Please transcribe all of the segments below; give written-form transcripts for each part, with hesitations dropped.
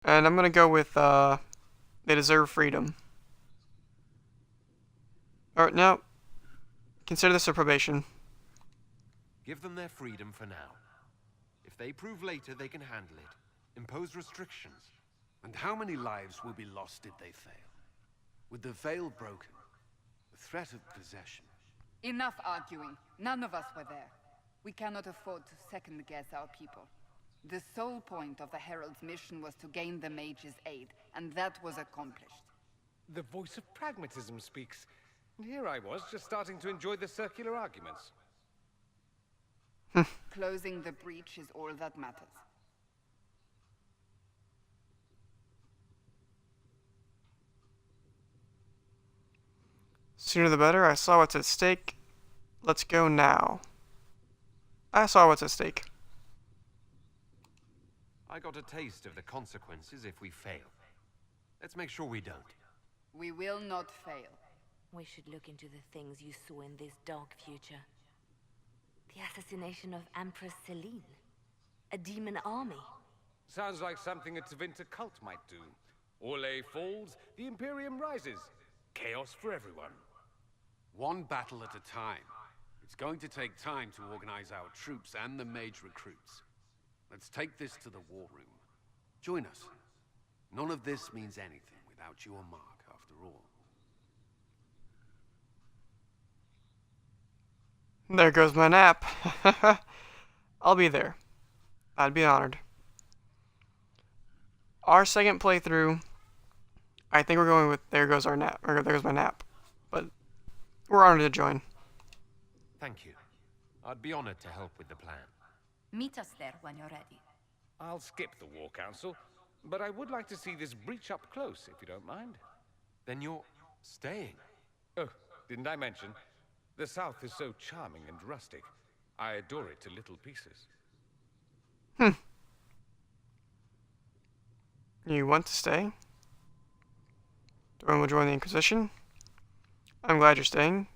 And I'm gonna go with, they deserve freedom. Or, no. Consider this a probation. Give them their freedom for now. If they prove later they can handle it, impose restrictions. And how many lives will be lost if they fail? With the veil broken, the threat of possession. Enough arguing. None of us were there. We cannot afford to second-guess our people. The sole point of the Herald's mission was to gain the mage's aid, and that was accomplished. The voice of pragmatism speaks. And here I was, just starting to enjoy the circular arguments. Closing the breach is all that matters. Sooner the better. I saw what's at stake. Let's go now. I saw what's at stake. I got a taste of the consequences if we fail. Let's make sure we don't. We will not fail. We should look into the things you saw in this dark future. The assassination of Empress Celine. A demon army. Sounds like something a Tevinter cult might do. Orlais falls, the Imperium rises. Chaos for everyone. One battle at a time. It's going to take time to organize our troops and the mage recruits. Let's take this to the war room. Join us. None of this means anything without you or Mark, after all. There goes my nap. I'll be there. I'd be honored. Our second playthrough, I think we're going with there goes our nap, or there goes my nap. But we're honored to join. Thank you. I'd be honored to help with the plan. Meet us there when you're ready. I'll skip the War Council, but I would like to see this breach up close, if you don't mind. Then you're staying. Oh, didn't I mention? The South is so charming and rustic. I adore it to little pieces. You want to stay? Doran will join the Inquisition. I'm glad you're staying.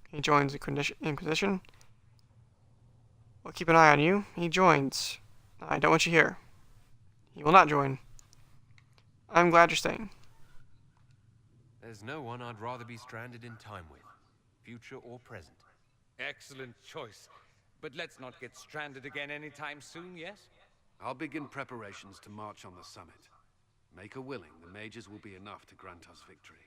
He joins the Inquisition. We'll keep an eye on you. He joins. I don't want you here. He will not join. I'm glad you're staying. There's no one I'd rather be stranded in time with, future or present. Excellent choice. But let's not get stranded again anytime soon, yes? I'll begin preparations to march on the summit. Make her willing, the mages will be enough to grant us victory.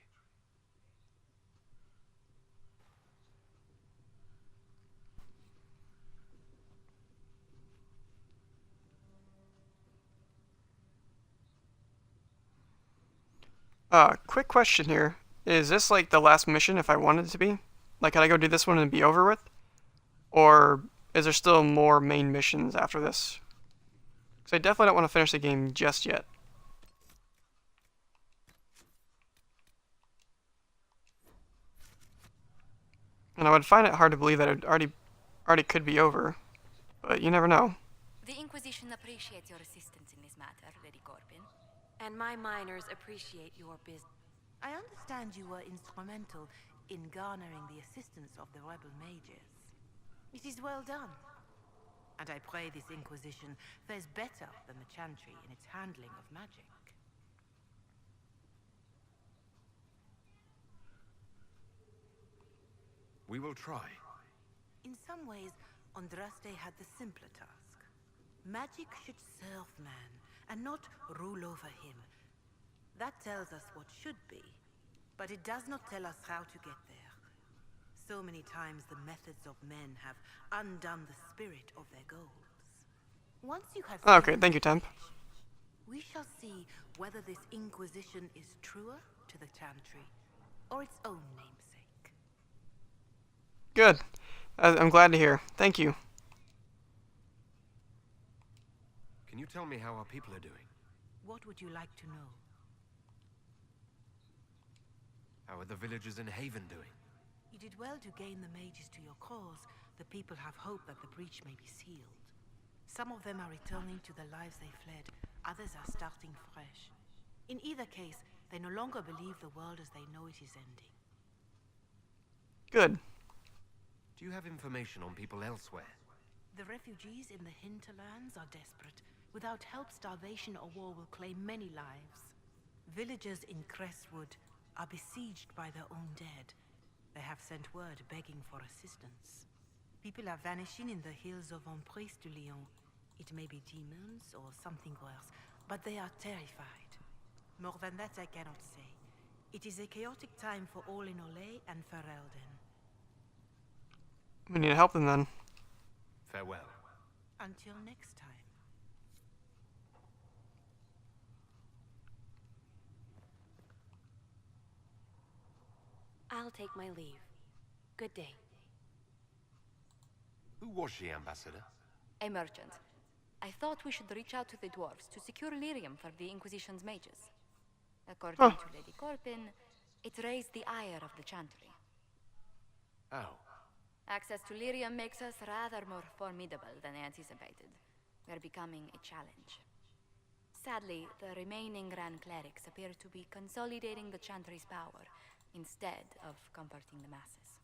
Quick question here. Is this like the last mission if I wanted it to be? Like, could I go do this one and be over with? Or is there still more main missions after this? Because I definitely don't want to finish the game just yet. And I would find it hard to believe that it already could be over. But you never know. The Inquisition appreciates your assistance in this matter, Lady Corbin. And my miners appreciate your business. I understand you were instrumental in garnering the assistance of the rebel mages. It is well done. And I pray this Inquisition fares better than the Chantry in its handling of magic. We will try. In some ways, Andraste had the simpler task. Magic should serve man, and not rule over him. That tells us what should be, but it does not tell us how to get there. So many times the methods of men have undone the spirit of their goals. Once you have Okay, thank you, Temp. we shall see whether this Inquisition is truer to the Chantry, or its own namesake. Good. I'm glad to hear. Thank you. Can you tell me how our people are doing? What would you like to know? How are the villagers in Haven doing? You did well to gain the mages to your cause. The people have hope that the breach may be sealed. Some of them are returning to the lives they fled. Others are starting fresh. In either case, they no longer believe the world as they know it is ending. Good. Do you have information on people elsewhere? The refugees in the hinterlands are desperate, Without help, starvation or war will claim many lives. Villagers in Crestwood are besieged by their own dead. They have sent word begging for assistance. People are vanishing in the hills of Emprise de Lyon. It may be demons or something worse, but they are terrified. More than that I cannot say. It is a chaotic time for all in Olay and Ferelden. We need to help them then. Farewell. Until next time. I'll take my leave. Good day. Who was she, Ambassador? A merchant. I thought we should reach out to the dwarves to secure lyrium for the Inquisition's mages. According to Lady Corpin, it raised the ire of the Chantry. How? Access to lyrium makes us rather more formidable than I anticipated. We're becoming a challenge. Sadly, the remaining Grand Clerics appear to be consolidating the Chantry's power, instead of comforting the masses.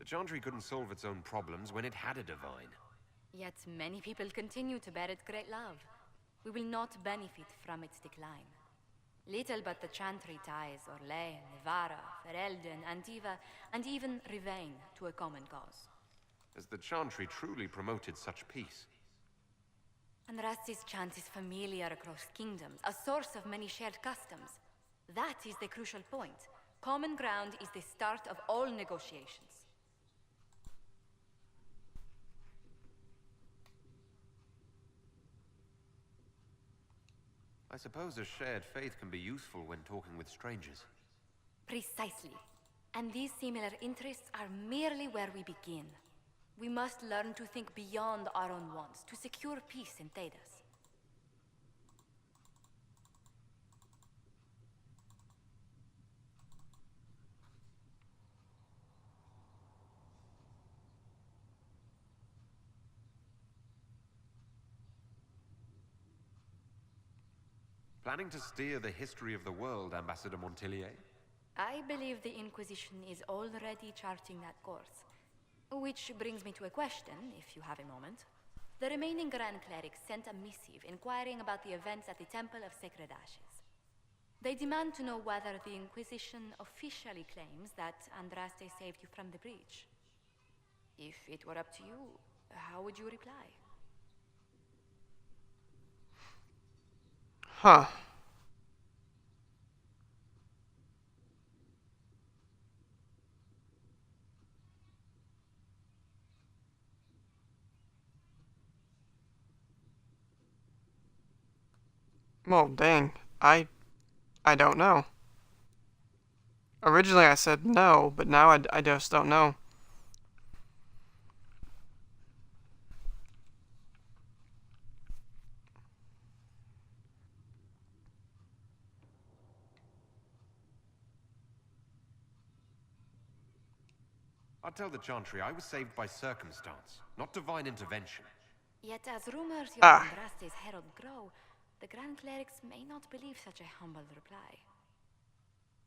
The Chantry couldn't solve its own problems when it had a divine. Yet many people continue to bear its great love. We will not benefit from its decline. Little but the Chantry ties Orlais, Nevarra, Ferelden, Antiva, and even Rivain to a common cause. Has the Chantry truly promoted such peace? Andraste's chant is familiar across kingdoms, a source of many shared customs. That is the crucial point. Common ground is the start of all negotiations. I suppose a shared faith can be useful when talking with strangers. Precisely. And these similar interests are merely where we begin. We must learn to think beyond our own wants, to secure peace in Thedas. Planning to steer the history of the world, Ambassador Montillier? I believe the Inquisition is already charting that course. Which brings me to a question, if you have a moment. The remaining Grand Clerics sent a missive inquiring about the events at the Temple of Sacred Ashes. They demand to know whether the Inquisition officially claims that Andraste saved you from the breach. If it were up to you, how would you reply? Huh. Well, dang. I don't know. Originally I said no, but now I just don't know. I'll tell the Chantry I was saved by circumstance, not divine intervention. Yet as rumors of Ah. Andraste's herald grow, the Grand Clerics may not believe such a humble reply.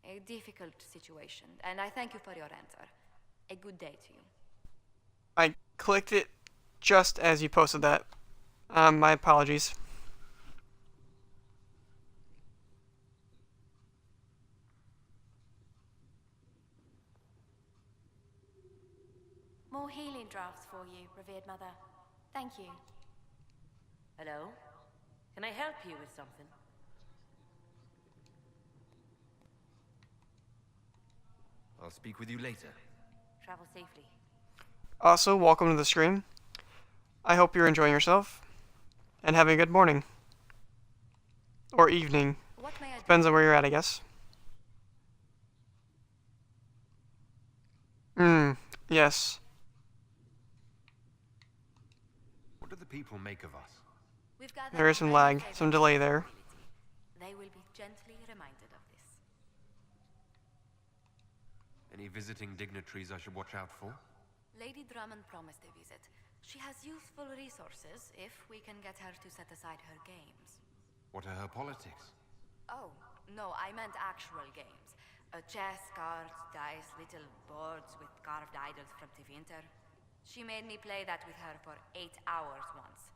A difficult situation, and I thank you for your answer. A good day to you. I clicked it just as you posted that. My apologies. More healing drafts for you, revered mother. Thank you. Hello? Can I help you with something? I'll speak with you later. Travel safely. Also, welcome to the stream. I hope you're enjoying yourself and having a good morning. Or evening. What may I do? Depends on where you're at, I guess. Yes. What do the people make of us? We've gathered There is some lag, some delay there. They will be gently reminded of this. Any visiting dignitaries I should watch out for? Lady Drummond promised a visit. She has useful resources if we can get her to set aside her games. What are her politics? Oh, no, I meant actual games. Chess, cards, dice, little boards with carved idols from the winter. She made me play that with her for 8 hours once.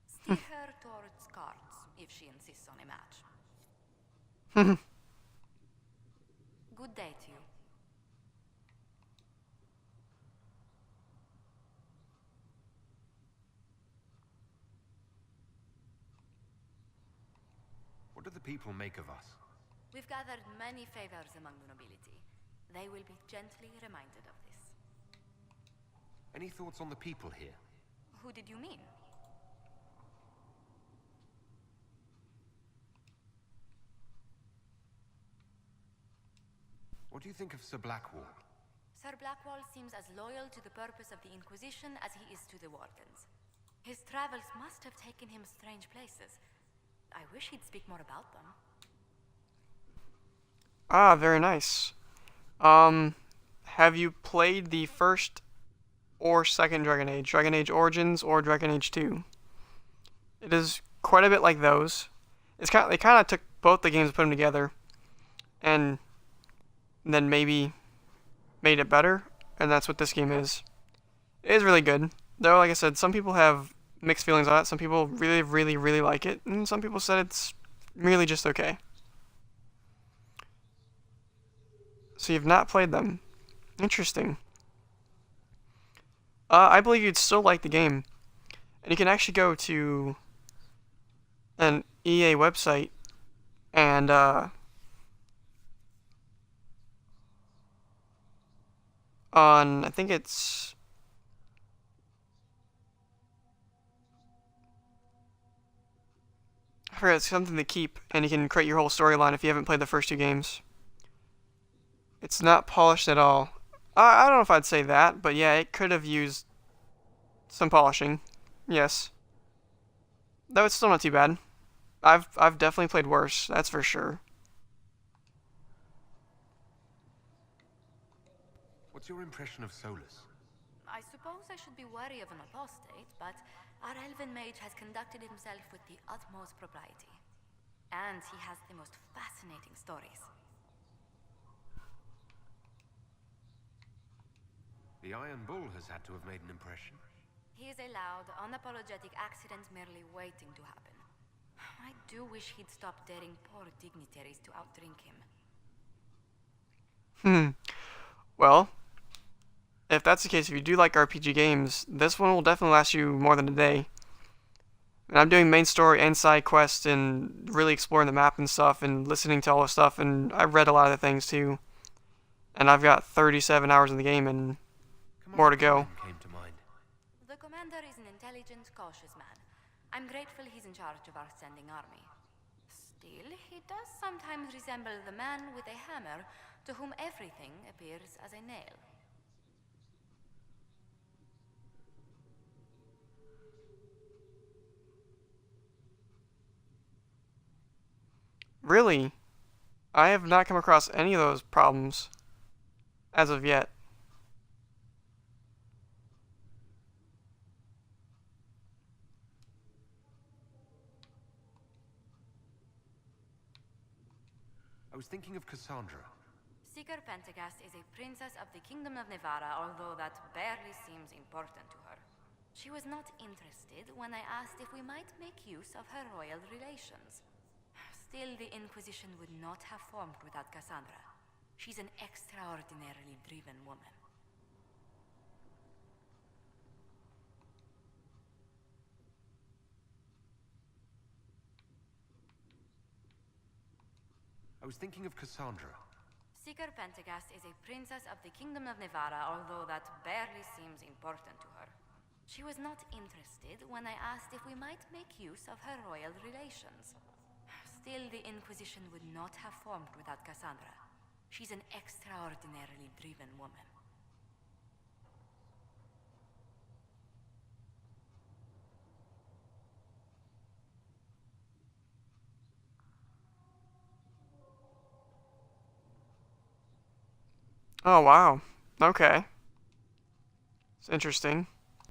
Steer her towards cards, if she insists on a match. Good day to you. What do the people make of us? We've gathered many favors among the nobility. They will be gently reminded of this. Any thoughts on the people here? Who did you mean? What do you think of Sir Blackwall? Sir Blackwall seems as loyal to the purpose of the Inquisition as he is to the Wardens. His travels must have taken him strange places. I wish he'd speak more about them. Ah, very nice. Have you played the first or second Dragon Age? Dragon Age Origins or Dragon Age 2? It is quite a bit like those. They kind of took both the games and put them together, and then maybe made it better, and that's what this game is. It is really good. Though, like I said, some people have mixed feelings on it. Some people really, really, really like it, and some people said it's merely just okay. So you've not played them. Interesting. I believe you'd still like the game. And you can actually go to an EA website and on, I think it's I forget, it's something to keep, and you can create your whole storyline if you haven't played the first two games. It's not polished at all. I don't know if I'd say that, but yeah, it could have used some polishing. Yes. Though it's still not too bad. I've definitely played worse, that's for sure. What's your impression of Solus? I suppose I should be wary of an apostate, but our elven mage has conducted himself with the utmost propriety. And he has the most fascinating stories. The Iron Bull has had to have made an impression. He is a loud, unapologetic accident merely waiting to happen. I do wish he'd stop daring poor dignitaries to outdrink him. Well, if that's the case, if you do like RPG games, this one will definitely last you more than a day. And I'm doing main story and side quests and really exploring the map and stuff and listening to all the stuff, and I've read a lot of the things too. And I've got 37 hours in the game and more to go. Came to mind. The commander is an intelligent, cautious man. I'm grateful he's in charge of our standing army. Still, he does sometimes resemble the man with a hammer to whom everything appears as a nail. Really? I have not come across any of those problems as of yet. I was thinking of Cassandra. Seeker Pentagast is a princess of the Kingdom of Nevada, although that barely seems important to her. She was not interested when I asked if we might make use of her royal relations. Still, the Inquisition would not have formed without Cassandra. She's an extraordinarily driven woman. I was thinking of Cassandra. Seeker Pentagast is a princess of the Kingdom of Nevada, although that barely seems important to her. She was not interested when I asked if we might make use of her royal relations. Still, the Inquisition would not have formed without Cassandra. She's an extraordinarily driven woman. Oh, wow. Okay. It's interesting.